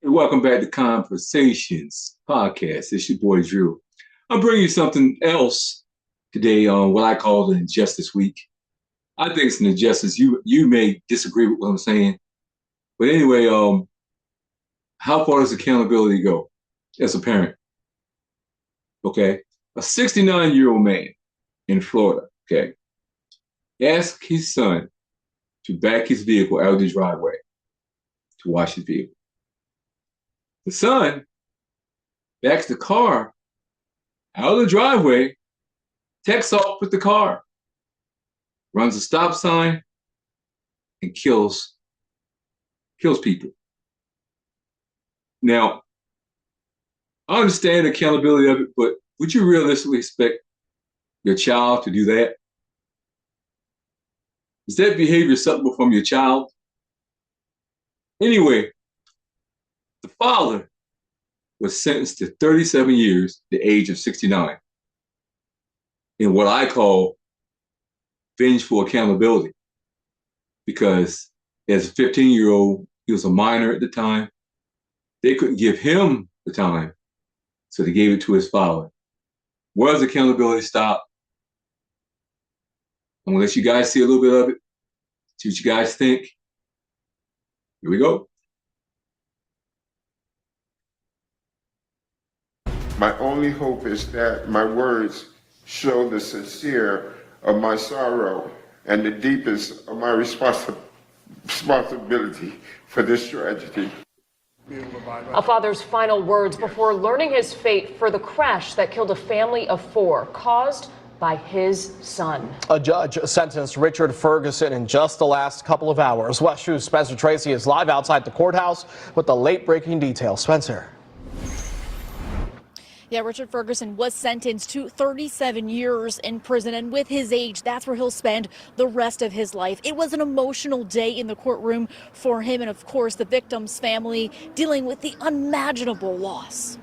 And welcome back to Conversations Podcast. It's your boy Drew. I'm bringing you something else today on what I call the Injustice Week. I think it's an injustice. You may disagree with what I'm saying, but anyway, how far does accountability go as a parent? Okay, a 69-year-old man in Florida, okay, asked his son to back his vehicle out of the driveway to wash his vehicle. The son backs the car out of the driveway, takes off with the car, runs a stop sign, and kills people. Now, I understand the accountability of it, but would you realistically expect your child to do that? Is that behavior acceptable from your child? Anyway, the father was sentenced to 37 years, the age of 69, in what I call vengeful accountability. Because as a 15-year-old, he was a minor at the time. They couldn't give him the time, so they gave it to his father. Where does accountability stop? I'm gonna let you guys see a little bit of it, see what you guys think. Here we go. My only hope is that my words show the sincere of my sorrow and the deepest of my responsibility for this tragedy. A father's final words before learning his fate for the crash that killed a family of 4, caused by his son. A judge sentenced Richard Ferguson in just the last couple of hours. West Show's Spencer Tracy is live outside the courthouse with the late-breaking details. Spencer. Yeah, Richard Ferguson was sentenced to 37 years in prison, and with his age, that's where he'll spend the rest of his life. It was an emotional day in the courtroom for him and, of course, the victim's family dealing with the unimaginable loss.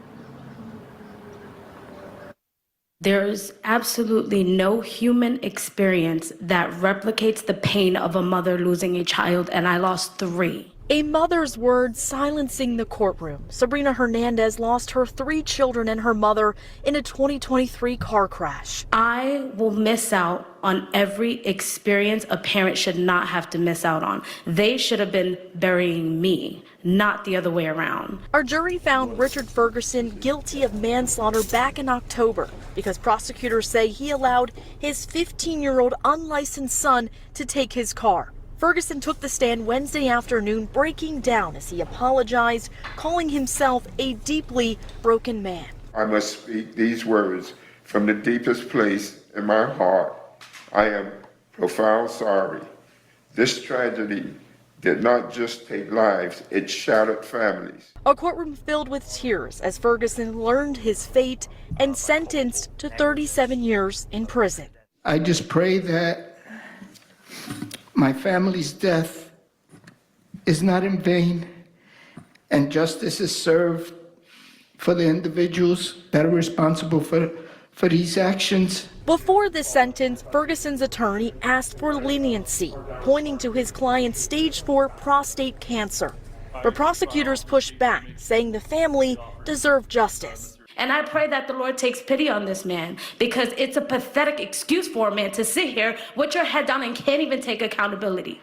There is absolutely no human experience that replicates the pain of a mother losing a child, and I lost 3. A mother's words silencing the courtroom. Sabrina Hernandez lost her 3 children and her mother in a 2023 car crash. I will miss out on every experience a parent should not have to miss out on. They should have been burying me, not the other way around. Our jury found Richard Ferguson guilty of manslaughter back in October because prosecutors say he allowed his 15-year-old unlicensed son to take his car. Ferguson took the stand Wednesday afternoon, breaking down as he apologized, calling himself a deeply broken man. I must speak these words from the deepest place in my heart. I am profound sorry. This tragedy did not just take lives, it shattered families. A courtroom filled with tears as Ferguson learned his fate and sentenced to 37 years in prison. I just pray that my family's death is not in vain and justice is served for the individuals that are responsible for these actions. Before this sentence, Ferguson's attorney asked for leniency, pointing to his client's stage 4 prostate cancer. But prosecutors pushed back, saying the family deserved justice. And I pray that the Lord takes pity on this man, because it's a pathetic excuse for a man to sit here with your head down and can't even take accountability.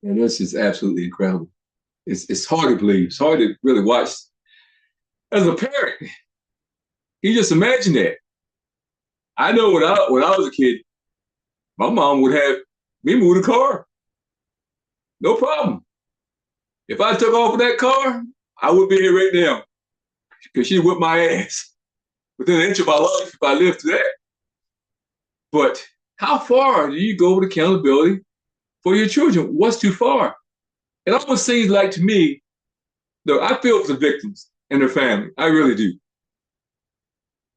And this is absolutely incredible. It's hard to believe. It's hard to really watch. As a parent, you just imagine that. I know when I was a kid, my mom would have me move the car. No problem. If I took off in that car, I would be here right now because she whipped my ass within an inch of my life if I lived through that. But how far do you go with accountability for your children? What's too far? It almost seems like to me, look, I feel for the victims and their family. I really do.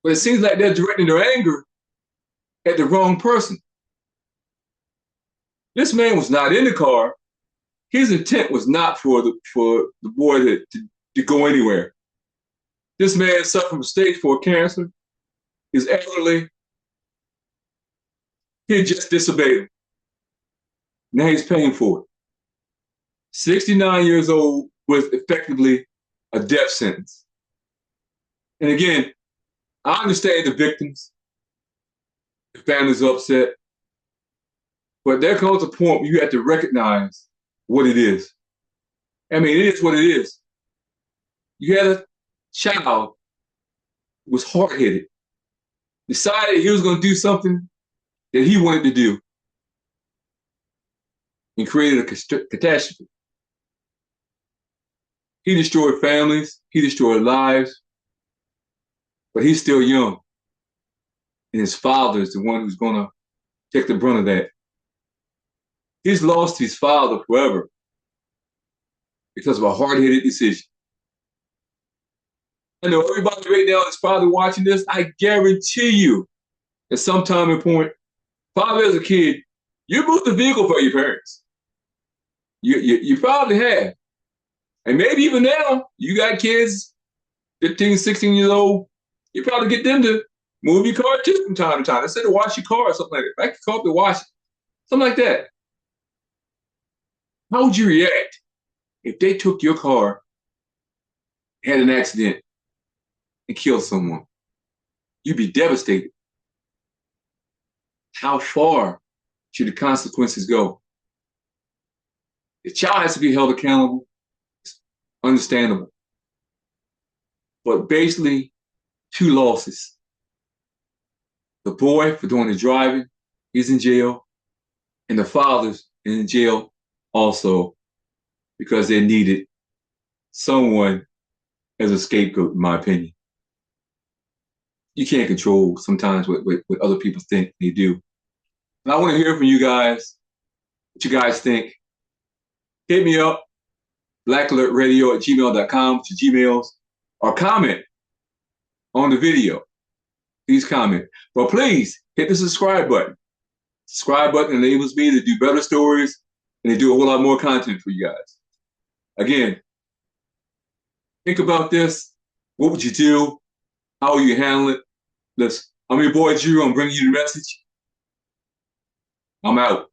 But it seems like they're directing their anger at the wrong person. This man was not in the car. His intent was not for the boy to go anywhere. This man suffered from stage 4 cancer. He's elderly. He just disobeyed him. Now he's paying for it. 69 years old with effectively a death sentence. And again, I understand the victims, the families are upset, but there comes a point where you have to recognize what it is. I mean, it is what it is. You had a child who was hard-headed, decided he was going to do something that he wanted to do, and created a catastrophe. He destroyed families, he destroyed lives, but he's still young. And his father is the one who's going to take the brunt of that. He's lost his father forever because of a hard-headed decision. I know everybody right now is probably watching this. I guarantee you, at some time and point, probably as a kid, you moved the vehicle for your parents. You probably have. And maybe even now, you got kids, 15, 16 years old, you probably get them to move your car too from time to time. Instead of wash your car or something like that. Back your car up to wash it. Something like that. How would you react if they took your car, had an accident, and killed someone? You'd be devastated. How far should the consequences go? The child has to be held accountable. It's understandable. But basically, 2 losses. The boy for doing the driving, he's in jail. And the father's in jail also because they needed someone as a scapegoat, in my opinion. You can't control sometimes what other people think they do. And I want to hear from you guys, what you guys think. Hit me up, blackalertradio@gmail.com to Gmails, or comment on the video. Please comment. But please hit the subscribe button. Subscribe button enables me to do better stories and to do a whole lot more content for you guys. Again, think about this. What would you do? How will you handle it? Listen, I'm your boy Drew. I'm bringing you the message. I'm out.